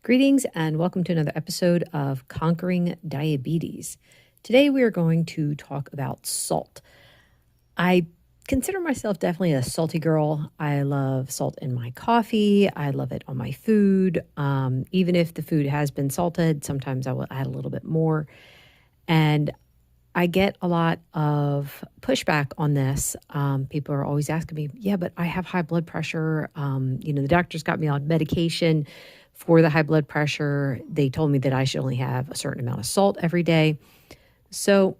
Greetings and welcome to another episode of Conquering Diabetes. Today we are going to talk about salt. I consider myself definitely a salty girl. I love salt in my coffee. I love it on my food. Even if the food has been salted, sometimes I will add a little bit more. And I get a lot of pushback on this. People are always asking me, yeah, but I have high blood pressure. The doctor's got me on medication for the high blood pressure. They told me that I should only have a certain amount of salt every day. So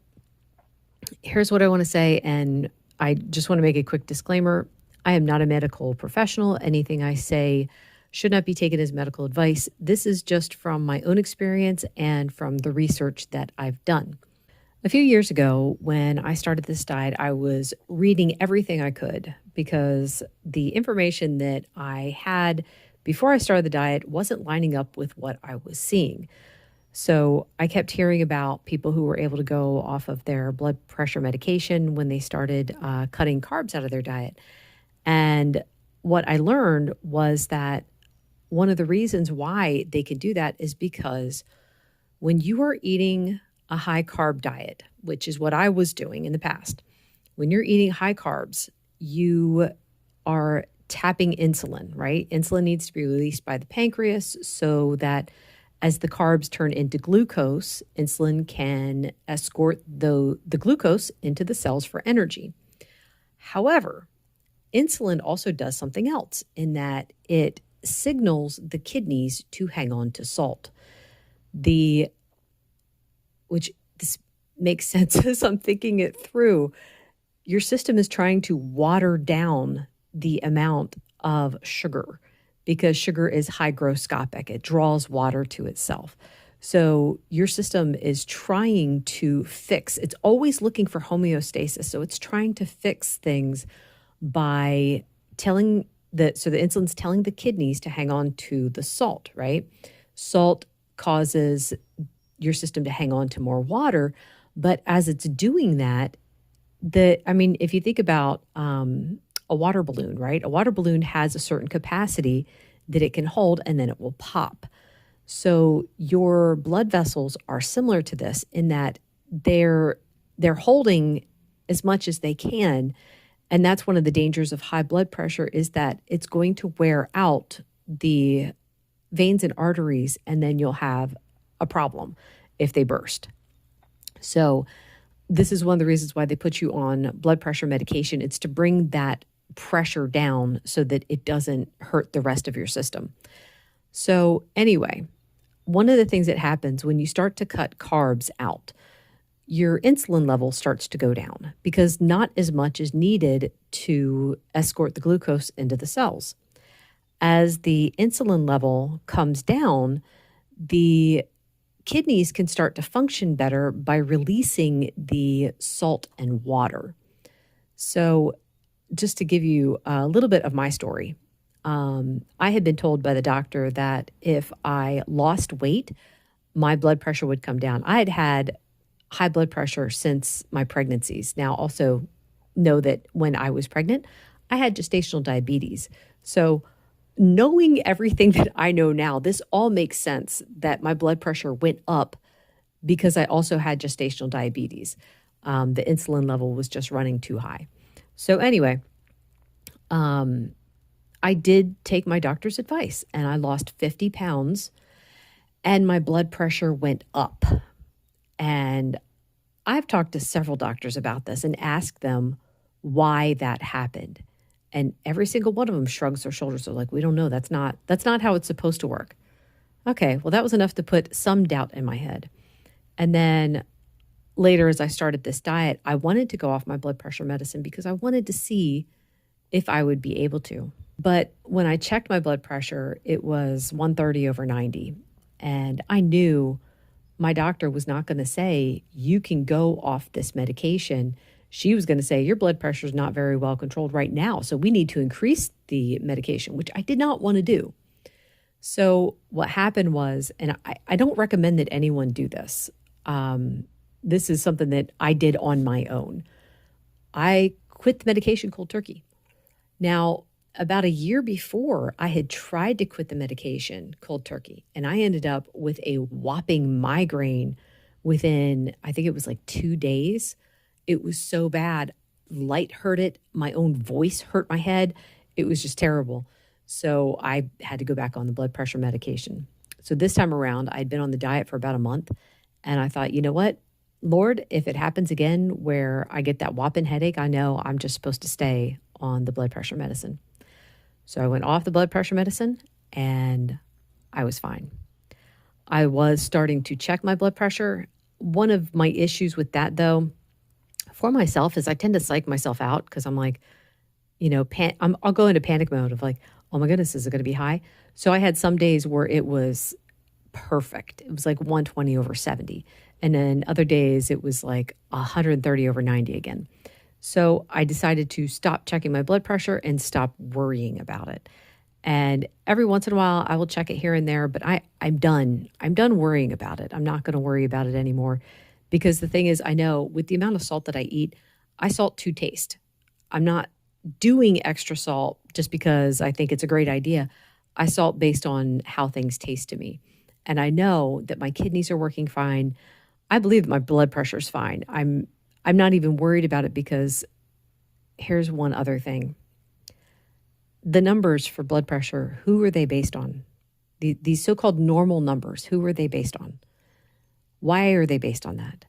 here's what I want to say. And I just want to make a quick disclaimer. I am not a medical professional. Anything I say should not be taken as medical advice. This is just from my own experience and from the research that I've done. A few years ago, when I started this diet, I was reading everything I could because the information that I had before I started the diet wasn't lining up with what I was seeing. So I kept hearing about people who were able to go off of their blood pressure medication when they started cutting carbs out of their diet. And what I learned was that one of the reasons why they could do that is because when you are eating a high carb diet, which is what I was doing in the past, when you're eating high carbs, you are tapping insulin, right? Insulin needs to be released by the pancreas so that as the carbs turn into glucose, insulin can escort the glucose into the cells for energy. However, insulin also does something else in that it signals the kidneys to hang on to salt. Which this makes sense as I'm thinking it through. Your system is trying to water down the amount of sugar because sugar is hygroscopic. It draws water to itself. So your system is trying to fix. It's always looking for homeostasis. So it's trying to fix things by so the insulin's telling the kidneys to hang on to the salt, right? Salt causes your system to hang on to more water. But as it's doing that, if you think about a water balloon, right? A water balloon has a certain capacity that it can hold and then it will pop. So your blood vessels are similar to this in that they're holding as much as they can. And that's one of the dangers of high blood pressure is that it's going to wear out the veins and arteries, and then you'll have a problem if they burst. So this is one of the reasons why they put you on blood pressure medication. It's to bring that pressure down so that it doesn't hurt the rest of your system. So anyway, one of the things that happens when you start to cut carbs out, your insulin level starts to go down because not as much is needed to escort the glucose into the cells. As the insulin level comes down, the kidneys can start to function better by releasing the salt and water. So just to give you a little bit of my story, I had been told by the doctor that if I lost weight, my blood pressure would come down. I had had high blood pressure since my pregnancies. Now, also know that when I was pregnant, I had gestational diabetes. So knowing everything that I know now, this all makes sense that my blood pressure went up because I also had gestational diabetes. The insulin level was just running too high. So anyway, I did take my doctor's advice and I lost 50 pounds and my blood pressure went up. And I've talked to several doctors about this and asked them why that happened. And every single one of them shrugs their shoulders. They're like, we don't know. That's not how it's supposed to work. Okay, well, that was enough to put some doubt in my head. And then later, as I started this diet, I wanted to go off my blood pressure medicine because I wanted to see if I would be able to. But when I checked my blood pressure, it was 130/90. And I knew my doctor was not going to say, you can go off this medication. She was going to say, your blood pressure is not very well controlled right now, so we need to increase the medication, which I did not want to do. So what happened was, and I don't recommend that anyone do this. This is something that I did on my own. I quit the medication cold turkey. Now, about a year before, I had tried to quit the medication cold turkey, and I ended up with a whopping migraine within, I think it was like 2 days. It was so bad. Light hurt it. My own voice hurt my head. It was just terrible. So I had to go back on the blood pressure medication. So this time around, I'd been on the diet for about a month. And I thought, you know what, Lord, if it happens again where I get that whopping headache, I know I'm just supposed to stay on the blood pressure medicine. So I went off the blood pressure medicine and I was fine. I was starting to check my blood pressure. One of my issues with that, though, for myself is I tend to psych myself out because I'm like, I'll go into panic mode of like, oh my goodness, is it going to be high? So I had some days where it was perfect. It was like 120/70. And then other days it was like 130/90 again. So I decided to stop checking my blood pressure and stop worrying about it. And every once in a while I will check it here and there, but I'm done. I'm done worrying about it. I'm not going to worry about it anymore because the thing is, I know with the amount of salt that I eat, I salt to taste. I'm not doing extra salt just because I think it's a great idea. I salt based on how things taste to me. And I know that my kidneys are working fine. I believe that my blood pressure is fine. I'm not even worried about it because here's one other thing. The numbers for blood pressure, who are they based on? These so-called normal numbers, who are they based on? Why are they based on that?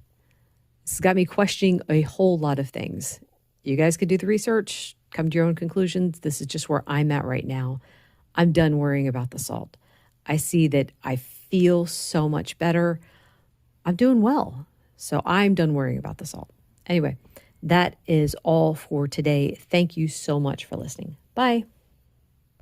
This has got me questioning a whole lot of things. You guys could do the research, come to your own conclusions. This is just where I'm at right now. I'm done worrying about the salt. I see that I feel so much better. I'm doing well. So I'm done worrying about the salt. Anyway, that is all for today. Thank you so much for listening. Bye.